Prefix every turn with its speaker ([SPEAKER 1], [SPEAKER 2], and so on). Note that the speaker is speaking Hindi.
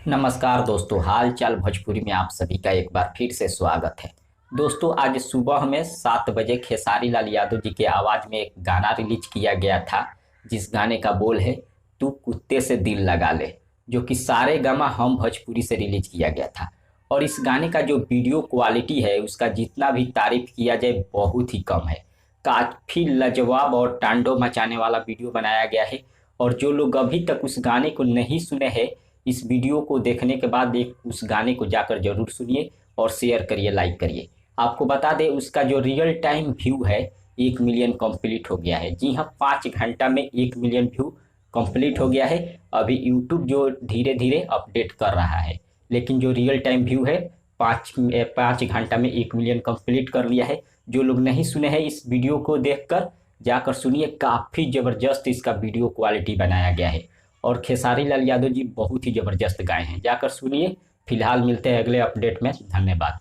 [SPEAKER 1] नमस्कार दोस्तों, हाल चाल भोजपुरी में आप सभी का एक बार फिर से स्वागत है। दोस्तों, आज सुबह में 7 बजे खेसारी लाल यादव जी के आवाज़ में एक गाना रिलीज किया गया था, जिस गाने का बोल है तू कुत्ते से दिल लगा ले, जो कि सारे गामा हम भोजपुरी से रिलीज किया गया था। और इस गाने का जो वीडियो क्वालिटी है, उसका जितना भी तारीफ किया जाए बहुत ही कम है। काफ़ी लाजवाब और तांडव मचाने वाला वीडियो बनाया गया है। और जो लोग अभी तक उस गाने को नहीं सुने हैं, इस वीडियो को देखने के बाद एक उस गाने को जाकर जरूर सुनिए और शेयर करिए, लाइक करिए। आपको बता दें, उसका जो रियल टाइम व्यू है 1 मिलियन कंप्लीट हो गया है। जी हाँ, 5 घंटा में 1 मिलियन व्यू कंप्लीट हो गया है। अभी यूट्यूब जो धीरे धीरे अपडेट कर रहा है, लेकिन जो रियल टाइम व्यू है 5 घंटा में 1 मिलियन कंप्लीट कर लिया है। जो लोग नहीं सुने हैं, इस वीडियो को देखकर जाकर सुनिए। काफ़ी ज़बरदस्त इसका वीडियो क्वालिटी बनाया गया है और खेसारी लाल यादव जी बहुत ही ज़बरदस्त गाए हैं। जाकर सुनिए। फिलहाल मिलते हैं अगले अपडेट में। धन्यवाद।